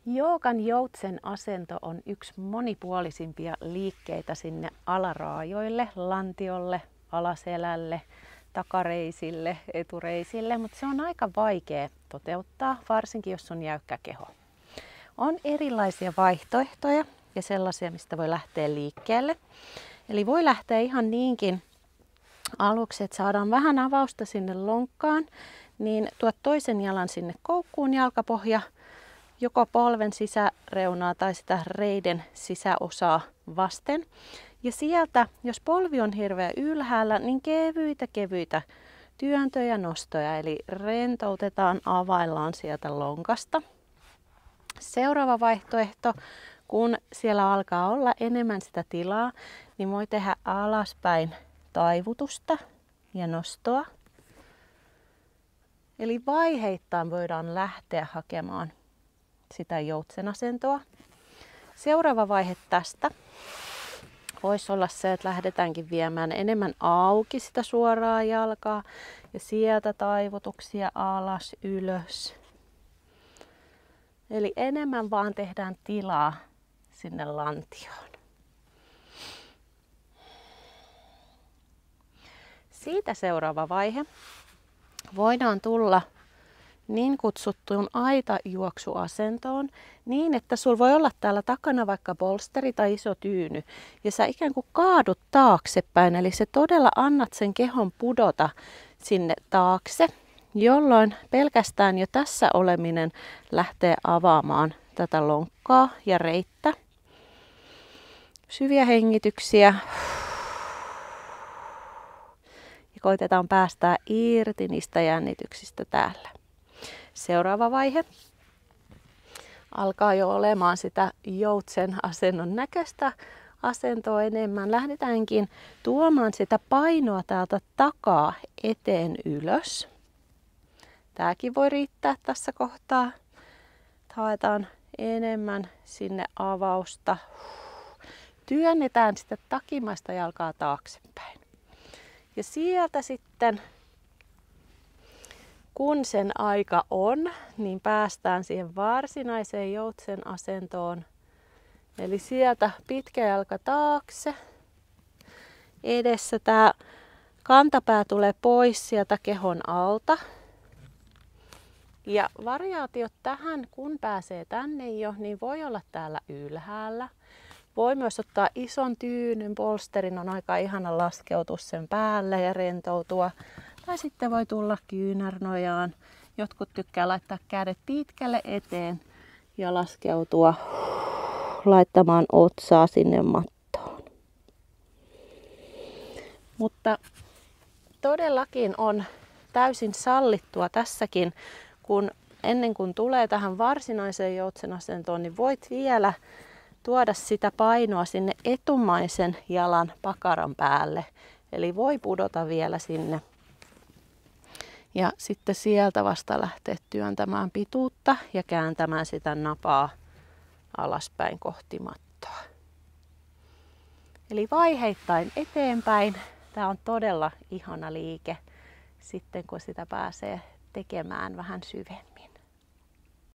Joogan joutsen asento on yksi monipuolisimpia liikkeitä sinne alaraajoille, lantiolle, alaselälle, takareisille, etureisille, mutta se on aika vaikea toteuttaa, varsinkin jos on jäykkä keho. On erilaisia vaihtoehtoja ja sellaisia, mistä voi lähteä liikkeelle. Eli voi lähteä ihan niinkin aluksi, että saadaan vähän avausta sinne lonkkaan, niin tuot toisen jalan sinne koukkuun jalkapohja, joko polven sisäreunaa tai sitä reiden sisäosaa vasten. Ja sieltä, jos polvi on hirveän ylhäällä, niin kevyitä työntöjä, nostoja, eli rentoutetaan, availlaan sieltä lonkasta. Seuraava vaihtoehto, kun siellä alkaa olla enemmän sitä tilaa, niin voi tehdä alaspäin taivutusta ja nostoa. Eli vaiheittain voidaan lähteä hakemaan sitä joutsenasentoa. Seuraava vaihe tästä voisi olla se, että lähdetäänkin viemään enemmän auki sitä suoraa jalkaa ja sieltä taivutuksia alas, ylös. Eli enemmän vaan tehdään tilaa sinne lantioon. Siitä seuraava vaihe. Voidaan tulla niin kutsuttuun aitajuoksuasentoon niin, että sulla voi olla täällä takana vaikka polsteri tai iso tyyny ja sä ikään kuin kaadut taaksepäin, eli se todella annat sen kehon pudota sinne taakse, jolloin pelkästään jo tässä oleminen lähtee avaamaan tätä lonkkaa ja reittä. Syviä hengityksiä. Ja koitetaan päästää irti niistä jännityksistä täällä. Seuraava vaihe alkaa jo olemaan sitä joutsen asennon näköistä asentoa enemmän. Lähdetäänkin tuomaan sitä painoa täältä takaa eteen ylös. Tämäkin voi riittää tässä kohtaa. Haetaan enemmän sinne avausta. Työnnetään sitä takimaista jalkaa taaksepäin. Ja sieltä sitten, kun sen aika on, niin päästään siihen varsinaiseen joutsen asentoon. Eli sieltä pitkä jalka taakse. Edessä tämä kantapää tulee pois sieltä kehon alta. Ja variaatiot tähän, kun pääsee tänne jo, niin voi olla täällä ylhäällä. Voi myös ottaa ison tyynyn, polsterin on aika ihana laskeutua sen päälle ja rentoutua. Tai sitten voi tulla kyynärnojaan. Jotkut tykkää laittaa kädet pitkälle eteen ja laskeutua laittamaan otsaa sinne mattoon. Mutta todellakin on täysin sallittua tässäkin, kun ennen kuin tulee tähän varsinaiseen joutsenasentoon, niin voit vielä tuoda sitä painoa sinne etumaisen jalan pakaran päälle. Eli voi pudota vielä sinne. Ja sitten sieltä vasta lähteä työntämään pituutta ja kääntämään sitä napaa alaspäin kohti mattoa. Eli vaiheittain eteenpäin. Tämä on todella ihana liike sitten, kun sitä pääsee tekemään vähän syvemmin.